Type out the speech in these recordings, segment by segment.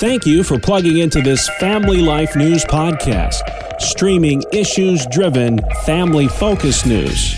Thank you for plugging into this Family Life News podcast, streaming issues-driven, family-focused news.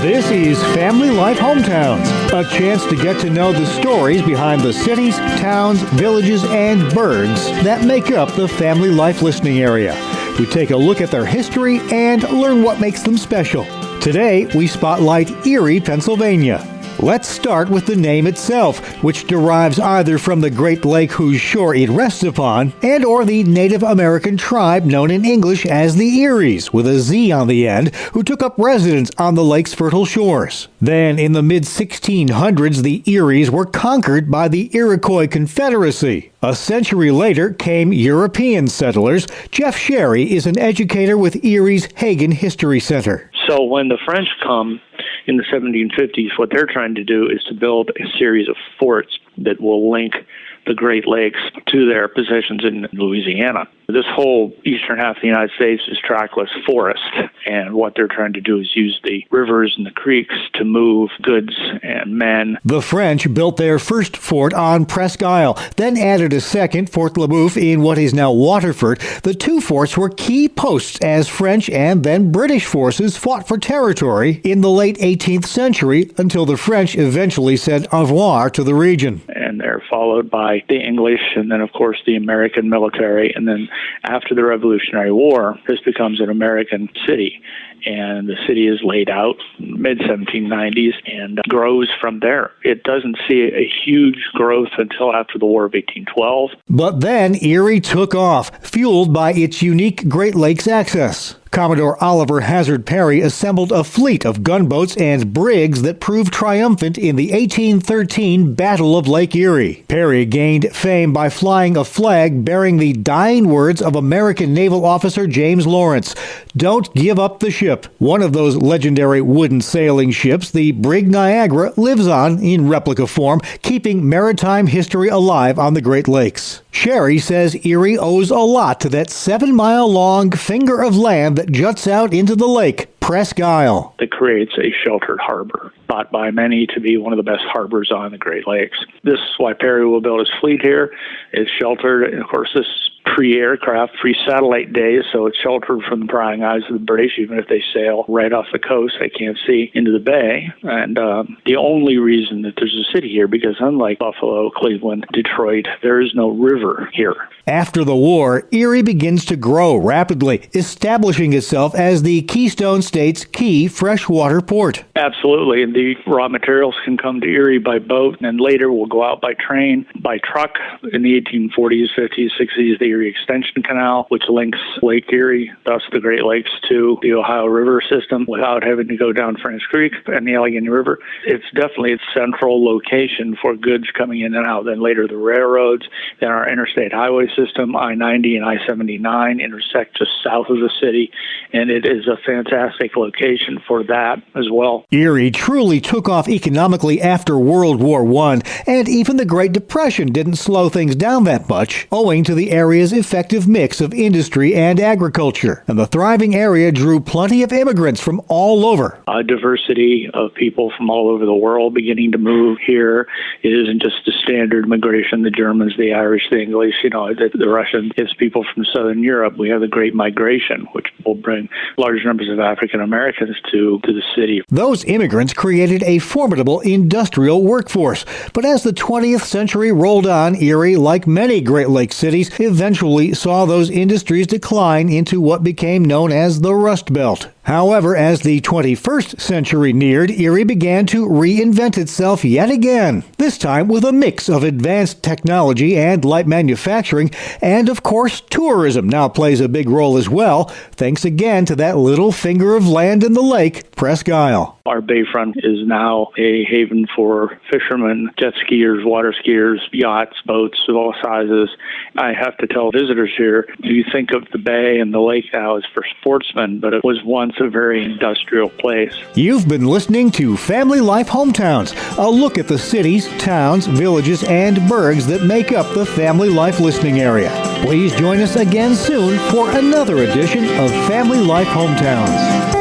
This is Family Life Hometowns, a chance to get to know the stories behind the cities, towns, villages, and burgs that make up the Family Life listening area. We take a look at their history and learn what makes them special. Today, we spotlight Erie, Pennsylvania. Let's start with the name itself, which derives either from the Great Lake whose shore it rests upon, and or the Native American tribe known in English as the Eries, with a Z on the end, who took up residence on the lake's fertile shores. Then, in the mid-1600s, the Eries were conquered by the Iroquois Confederacy. A century later came European settlers. Jeff Sherry is an educator with Erie's Hagen History Center. So when the French come in the 1750s, what they're trying to do is to build a series of forts that will link the Great Lakes to their possessions in Louisiana. This whole eastern half of the United States is trackless forest, and what they're trying to do is use the rivers and the creeks to move goods and men. The French built their first fort on Presque Isle, then added a second, Fort Le Boeuf, in what is now Waterford. The two forts were key posts as French and then British forces fought for territory in the late 18th century until the French eventually said au revoir to the region. And they're followed by the English and then, of course, the American military. And then after the Revolutionary War, this becomes an American city. And the city is laid out mid-1790s and grows from there. It doesn't see a huge growth until after the War of 1812. But then Erie took off, fueled by its unique Great Lakes access. Commodore Oliver Hazard Perry assembled a fleet of gunboats and brigs that proved triumphant in the 1813 Battle of Lake Erie. Perry gained fame by flying a flag bearing the dying words of American naval officer James Lawrence, "Don't give up the ship." One of those legendary wooden sailing ships, the brig Niagara, lives on in replica form, keeping maritime history alive on the Great Lakes. Sherry says Erie owes a lot to that 7-mile-long finger of land that juts out into the lake, Presque Isle. It creates a sheltered harbor, thought by many to be one of the best harbors on the Great Lakes. This is why Perry will build his fleet here. It's sheltered, and of course, this is pre-aircraft, pre-satellite days, so it's sheltered from the prying eyes of the British. Even if they sail right off the coast, they can't see into the bay. And the only reason that there's a city here, because unlike Buffalo, Cleveland, Detroit, there is no river here. After the war, Erie begins to grow rapidly, establishing itself as the Keystone State's key freshwater port. Absolutely, and the raw materials can come to Erie by boat, and later will go out by train, by truck. In the 1840s, 50s, 60s, the Erie Extension Canal, which links Lake Erie, thus the Great Lakes, to the Ohio River system without having to go down French Creek and the Allegheny River. It's definitely a central location for goods coming in and out. Then later the railroads, then our interstate highway system, I-90 and I-79 intersect just south of the city, and it is a fantastic location for that as well. Erie truly took off economically after World War I, and even the Great Depression didn't slow things down that much, owing to the area's effective mix of industry and agriculture. And the thriving area drew plenty of immigrants from all over. A diversity of people from all over the world beginning to move here. It isn't just the standard migration, the Germans, the Irish, the English, the Russians. It's people from Southern Europe. We have the Great Migration, which will bring large numbers of African Americans to the city. Those immigrants created a formidable industrial workforce. But as the 20th century rolled on, Erie, like many Great Lakes cities, eventually saw those industries decline into what became known as the Rust Belt. However, as the 21st century neared, Erie began to reinvent itself yet again, this time with a mix of advanced technology and light manufacturing, and of course tourism now plays a big role as well, thanks again to that little finger of land in the lake, Presque Isle. Our bayfront is now a haven for fishermen, jet skiers, water skiers, yachts, boats of all sizes. I have to tell visitors here, you think of the bay and the lake now as for sportsmen, but it was once a very industrial place. You've been listening to Family Life Hometowns, a look at the cities, towns, villages, and burgs that make up the Family Life listening area. Please join us again soon for another edition of Family Life Hometowns.